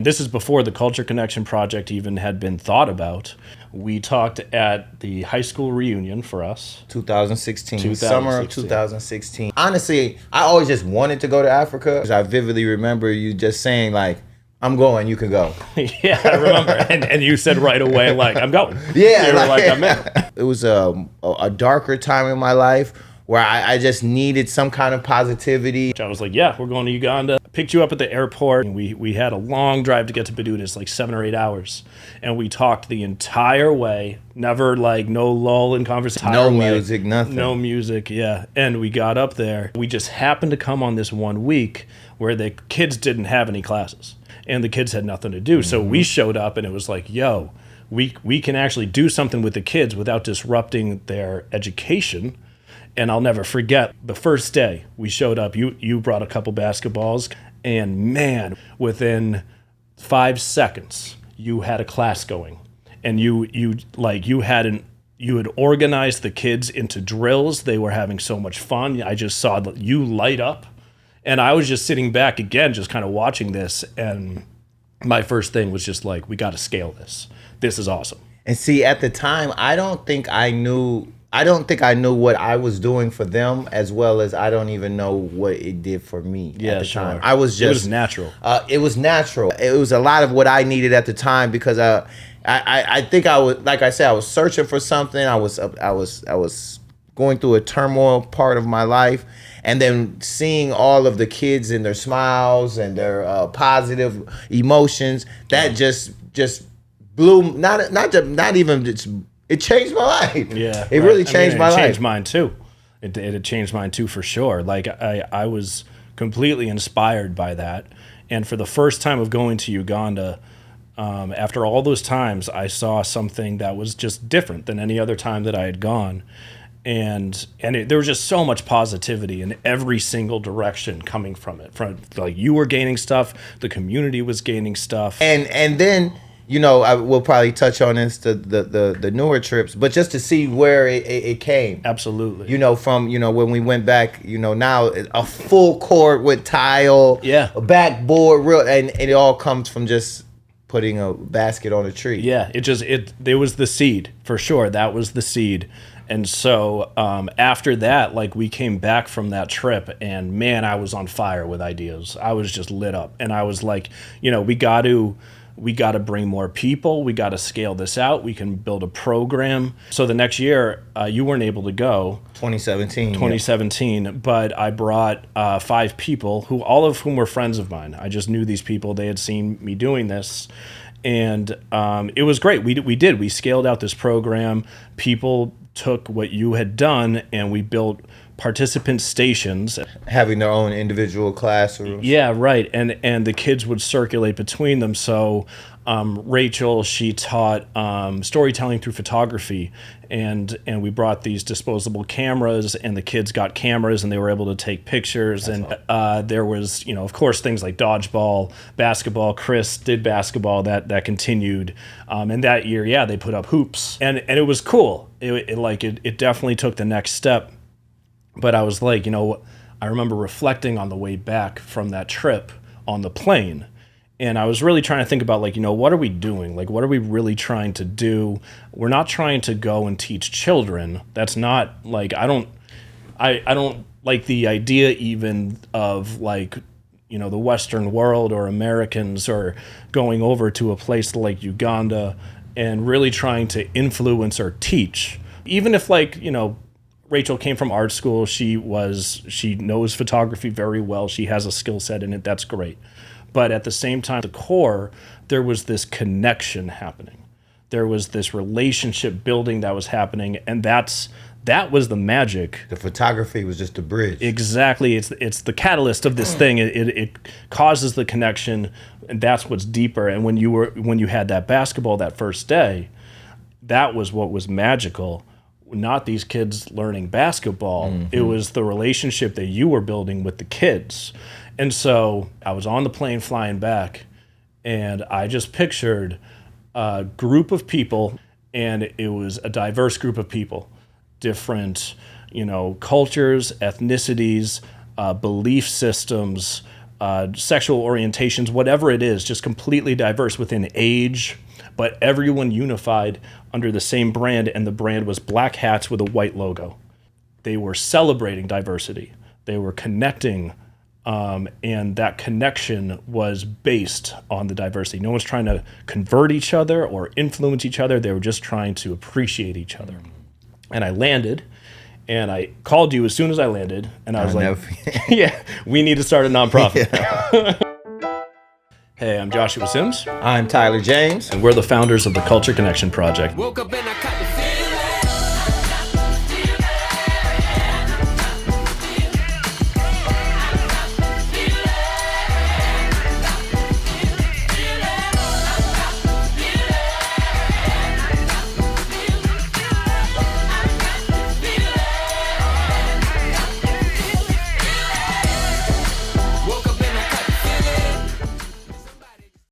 This is before the Culture Connection Project even had been thought about. We talked at the high school reunion for us. 2016, summer of 2016. Honestly, I always just wanted to go to Africa. I vividly remember you just saying, like, I'm going, you can go. Yeah, I remember. And you said right away, like, I'm going. Yeah. You were like, I'm in. It was a darker time in my life where I just needed some kind of positivity. I was like, yeah, we're going to Uganda. I picked you up at the airport. And we had a long drive to get to Baduda. It's like 7 or 8 hours. And we talked the entire way. Never like no lull in conversation. No music, nothing. No music, yeah. And we got up there. We just happened to come on this 1 week where the kids didn't have any classes. And the kids had nothing to do. So we showed up and it was like, yo, we can actually do something with the kids without disrupting their education. And I'll never forget the first day we showed up, you brought a couple basketballs, and man, within 5 seconds, you had a class going. And you had organized the kids into drills. They were having so much fun. I just saw you light up. And I was just sitting back again, just kind of watching this. And my first thing was just like, we got to scale this. This is awesome. And see, at the time, I don't think I knew what I was doing for them, as well as I don't even know what it did for me at the time. It was natural. It was natural. It was a lot of what I needed at the time because I think I was, like I said, I was searching for something. I was going through a turmoil part of my life, and then seeing all of the kids and their smiles and their positive emotions, that just blew. Not even. It changed my life. Yeah, it really changed my life. It changed mine too. It had changed mine too for sure. Like I was completely inspired by that. And for the first time of going to Uganda, after all those times, I saw something that was just different than any other time that I had gone. And there was just so much positivity in every single direction coming from it. From like you were gaining stuff, the community was gaining stuff, and then. I will probably touch on this the newer trips, but just to see where it came. Absolutely. From when we went back, now a full court with tile, a backboard, and it all comes from just putting a basket on a tree. Yeah, it was the seed for sure. That was the seed. And so after that, like we came back from that trip, and man, I was on fire with ideas. I was just lit up, and I was like, we got to bring more people. We got to scale this out. We can build a program. So the next year, you weren't able to go. 2017. Yeah. But I brought 5 people, all of whom were friends of mine. I just knew these people. They had seen me doing this. And it was great. We scaled out this program. People took what you had done, and we built participant stations, having their own individual classrooms. Yeah, right. And the kids would circulate between them. So Rachel, she taught storytelling through photography, and we brought these disposable cameras, and the kids got cameras, and they were able to take pictures. That's and there was, of course, things like dodgeball, basketball. Chris did basketball. That continued. And that year, yeah, they put up hoops, and it was cool. It definitely took the next step. But I was like, I remember reflecting on the way back from that trip on the plane. And I was really trying to think about, what are we doing? Like, what are we really trying to do? We're not trying to go and teach children. That's not, I don't like the idea even of, the Western world or Americans or going over to a place like Uganda and really trying to influence or teach. Even if, Rachel came from art school. She knows photography very well. She has a skill set in it. That's great. But at the same time, the core, there was this connection happening. There was this relationship building that was happening, and that was the magic. The photography was just a bridge. Exactly. It's the catalyst of this thing. It causes the connection, and that's what's deeper. And when you had that basketball that first day, that was what was magical. Not these kids learning basketball. Mm-hmm. It was the relationship that you were building with the kids. And so I was on the plane flying back, and I just pictured a group of people, and it was a diverse group of people, different, cultures, ethnicities, belief systems, sexual orientations, whatever it is, just completely diverse within age, but everyone unified under the same brand, and the brand was black hats with a white logo. They were celebrating diversity. They were connecting, and that connection was based on the diversity. No one's trying to convert each other or influence each other. They were just trying to appreciate each other. And I landed, and I called you as soon as I landed, and I was yeah, we need to start a nonprofit. Yeah. Hey, I'm Joshua Sims. I'm Tyler James. And we're the founders of the Culture Connection Project. Woke up and I caught the